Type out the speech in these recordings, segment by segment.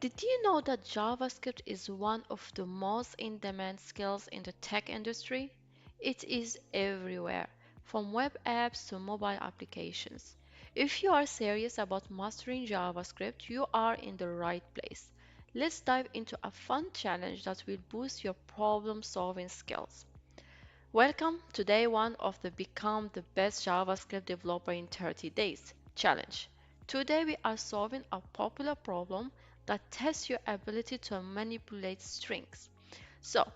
Did you know that JavaScript is one of the most in-demand skills in the tech industry? It is everywhere, from web apps to mobile applications. If you are serious about mastering JavaScript, you are in the right place. Let's dive into a fun challenge that will boost your problem-solving skills. Welcome to day one of the Become the Best JavaScript Developer in 30 Days challenge. Today we are solving a popular problem that tests your ability to manipulate strings. So,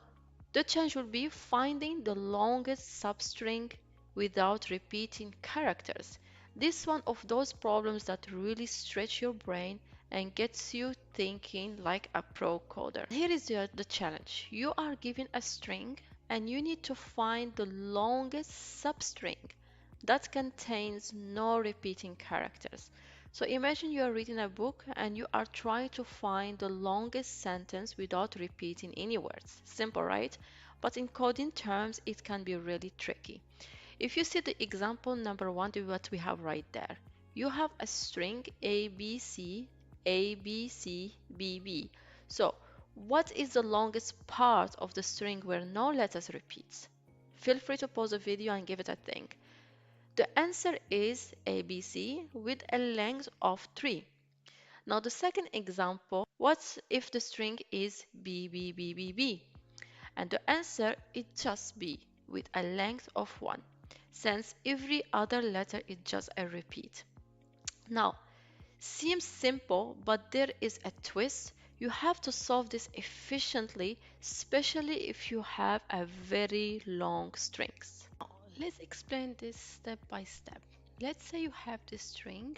the challenge will be finding the longest substring without repeating characters. This is one of those problems that really stretch your brain and gets you thinking like a pro coder. Here is the challenge. You are given a string and you need to find the longest substring that contains no repeating characters. So imagine you are reading a book and you are trying to find the longest sentence without repeating any words. Simple, right? But in coding terms, it can be really tricky. If you see the example number one, what we have right there, you have a string ABC, ABC, BB. So what is the longest part of the string where no letters repeats? Feel free to pause the video and give it a think. The answer is ABC with a length of 3. Now the second example, what if the string is BBBBB? And the answer is just B with a length of 1, since every other letter is just a repeat. Now, seems simple, but there is a twist. You have to solve this efficiently, especially if you have a very long strings. Now, let's explain this step by step. Let's say you have this string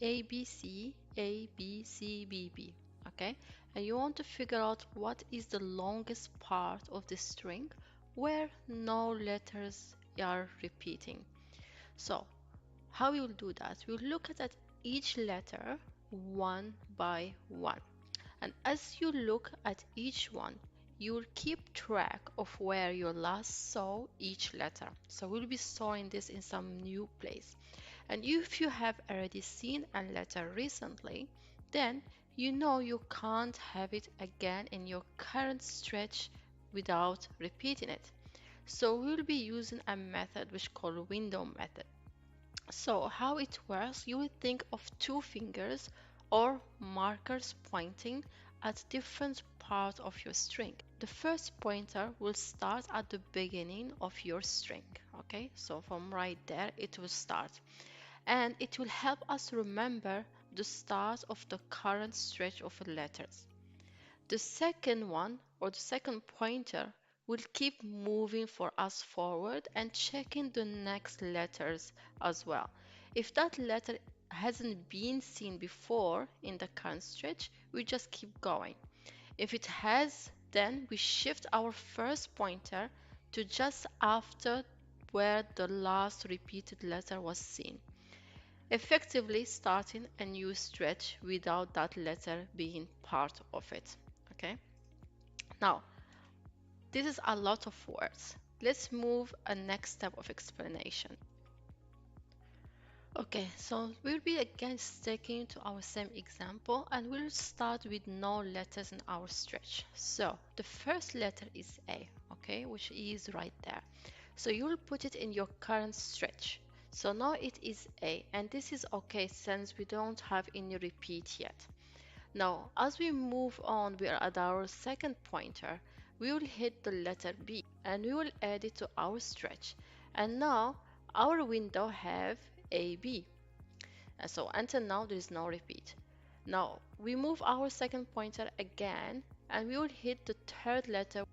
ABC, ABCBB, okay? And you want to figure out what is the longest part of the string where no letters are repeating. So, how we will do that? We'll look at each letter one by one. And as you look at each one, you will keep track of where you last saw each letter. So we'll be storing this in some new place. And if you have already seen a letter recently, then you know you can't have it again in your current stretch without repeating it. So we'll be using a method which is called window method. So how it works, you will think of two fingers or markers pointing at different parts of your string. The first pointer will start at the beginning of your string. Okay, so from right there it will start, and it will help us remember the start of the current stretch of letters. The second one, or the second pointer, will keep moving for us forward and checking the next letters as well. If that letter hasn't been seen before in the current stretch, we just keep going. If it has, then we shift our first pointer to just after where the last repeated letter was seen, effectively starting a new stretch without that letter being part of it. Okay, now this is a lot of words. Let's move a next step of explanation. Okay, so we'll be again sticking to our same example and we'll start with no letters in our stretch. So the first letter is A, okay, which is right there. So you'll put it in your current stretch. So now it is A, and this is okay since we don't have any repeat yet. Now, as we move on, we are at our second pointer. We will hit the letter B and we will add it to our stretch. And now our window have AB. And so until now there is no repeat. Now we move our second pointer again and we will hit the third letter,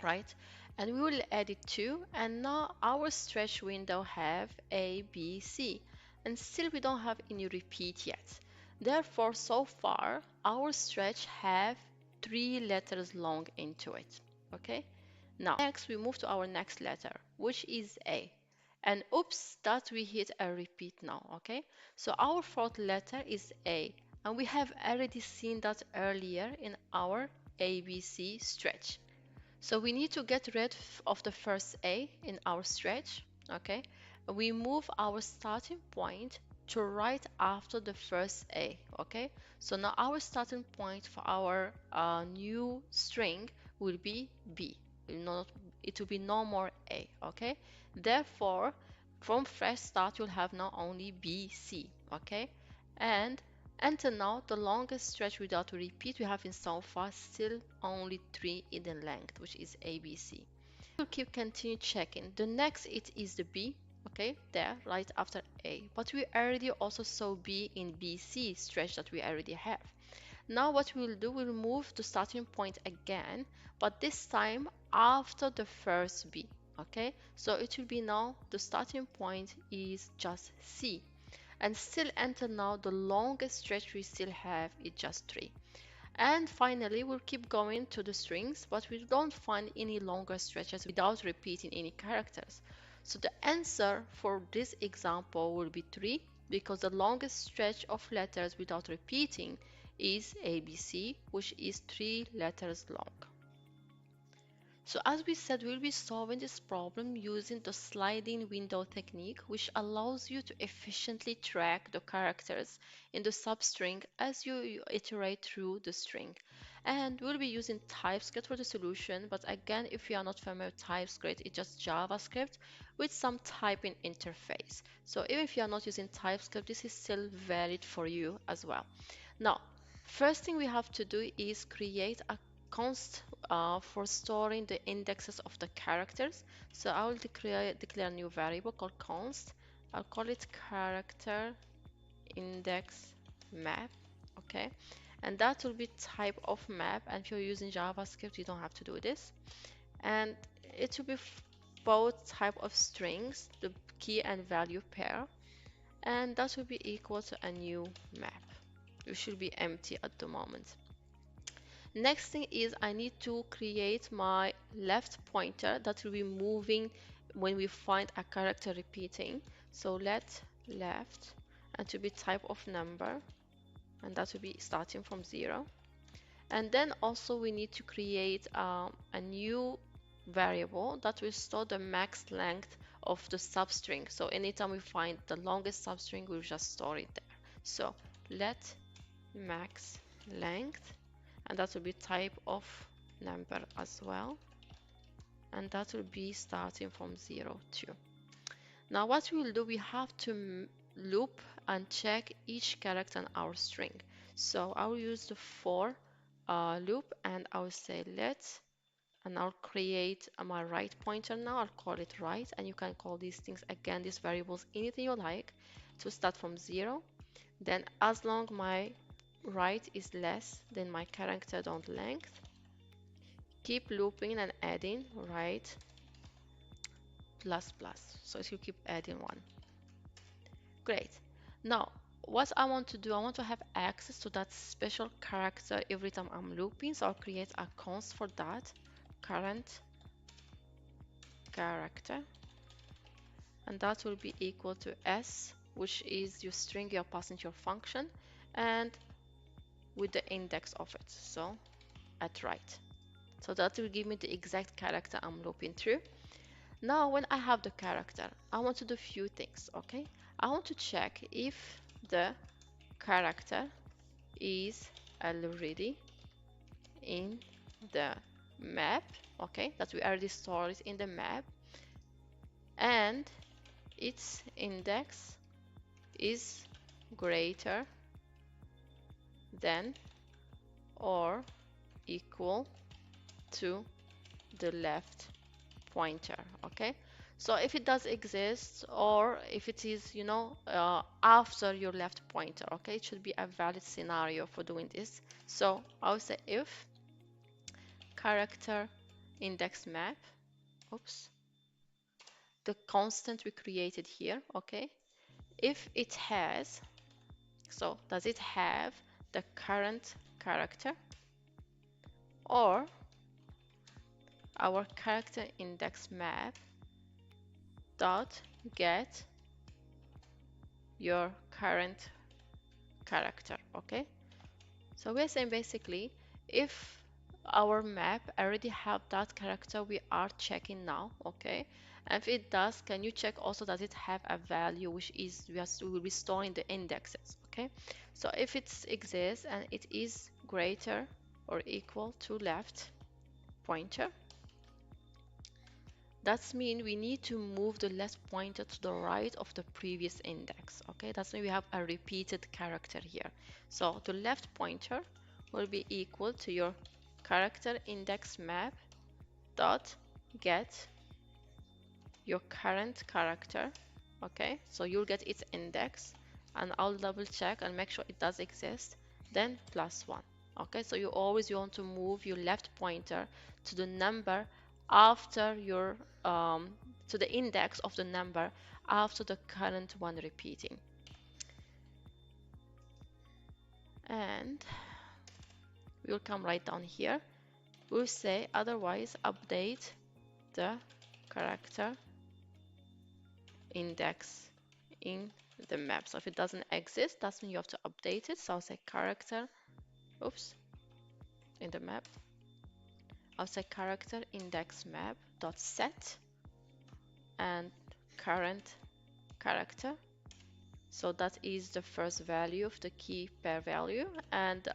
right? And we will add it to, and now our stretch window have A, B, C, and still we don't have any repeat yet. Therefore, so far our stretch have 3 letters long into it. Okay, now next we move to our next letter, which is A, and oops, that we hit a repeat now. Okay, so our fourth letter is A, and we have already seen that earlier in our ABC stretch. So we need to get rid of the first A in our stretch. Okay, we move our starting point to right after the first A, okay? So now our starting point for our new string will be B. It will be no more A, okay? Therefore, from fresh start, you'll have now only B, C, okay? And until now, the longest stretch without a repeat we have in so far still only 3 in the length, which is ABC. We'll keep continue checking. The next it is the B, okay, there, right after A. But we already also saw B in BC stretch that we already have. Now what we'll do, we'll move the starting point again, but this time after the first B, okay? So it will be now the starting point is just C. And still until now, the longest stretch we still have is just 3. And finally, we'll keep going to the strings, but we don't find any longer stretches without repeating any characters. So the answer for this example will be 3, because the longest stretch of letters without repeating is ABC, which is 3 letters long. So as we said, we'll be solving this problem using the sliding window technique, which allows you to efficiently track the characters in the substring as you iterate through the string. And we'll be using TypeScript for the solution, but again, if you are not familiar with TypeScript, it's just JavaScript with some typing interface. So even if you are not using TypeScript, this is still valid for you as well. Now, first thing we have to do is create a const for storing the indexes of the characters. So I will declare a new variable called const. I'll call it character index map, okay? And that will be type of map. And if you're using JavaScript, you don't have to do this. And it will be both type of strings, the key and value pair, and that will be equal to a new map. It should be empty at the moment. Next thing is I need to create my left pointer that will be moving when we find a character repeating. So let left and to be type of number, and that will be starting from 0. And then also we need to create a new variable that will store the max length of the substring. So anytime we find the longest substring, we'll just store it there. So let max length, and that will be type of number as well, and that will be starting from 0 2. Now what we will do, we have to loop and check each character in our string. So I will use the for loop, and I will say let, and I'll create my right pointer now. I'll call it right, and you can call these things again, these variables, anything you like, to start from 0. Then as long my right is less than my character dot length, keep looping and adding right plus plus. So it will keep adding 1. Great. Now what I want to do, I want to have access to that special character every time I'm looping. So I'll create a const for that, current character, and that will be equal to s, which is your string you're passing to your function, and with the index of it, so at right. So that will give me the exact character I'm looping through. Now when I have the character, I want to do a few things, okay? I want to check if the character is already in the map, okay? That we already stored it in the map, and its index is greater than or equal to the left pointer, okay? So if it does exist, or if it is, after your left pointer, okay, it should be a valid scenario for doing this. So I'll say if character index map, oops, the constant we created here, okay, if it has, so does it have the current character, or our character index map dot get your current character, okay? So we're saying basically if our map already have that character we are checking now, okay, And if it does, can you check also does it have a value which is we will be storing the indexes, okay? So if it exists and it is greater or equal to left pointer, that's mean we need to move the left pointer to the right of the previous index, okay? That's mean we have a repeated character here. So the left pointer will be equal to your character index map dot get your current character, okay? So you'll get its index, and I'll double check and make sure it does exist, then +1, okay? So you want to move your left pointer to the number after your to the index of the number after the current one repeating. And we'll come right down here. We'll say otherwise update the character index in the map. So if it doesn't exist, that's when you have to update it. So I'll say character, oops, in the map. I'll say character index map dot set and current character. So that is the first value of the key pair value, and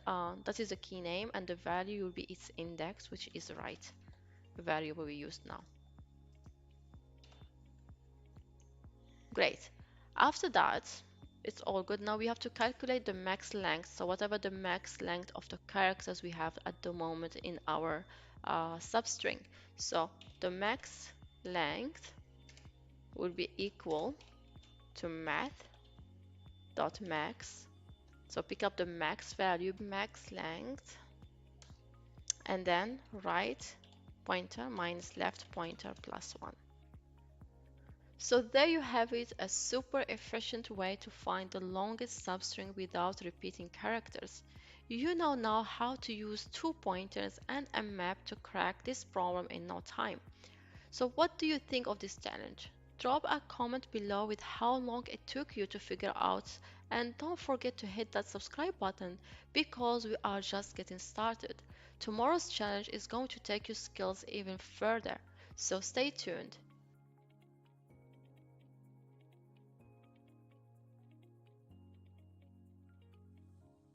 that is the key name, and the value will be its index, which is the right variable we used now. Great. After that, it's all good. Now we have to calculate the max length. So whatever the max length of the characters we have at the moment in our substring. So the max length will be equal to math.max. So pick up the max value, max length, and then right pointer minus left pointer +1. So there you have it, a super efficient way to find the longest substring without repeating characters. You know now how to use 2 pointers and a map to crack this problem in no time. So what do you think of this challenge? Drop a comment below with how long it took you to figure out, and don't forget to hit that subscribe button because we are just getting started. Tomorrow's challenge is going to take your skills even further, so stay tuned.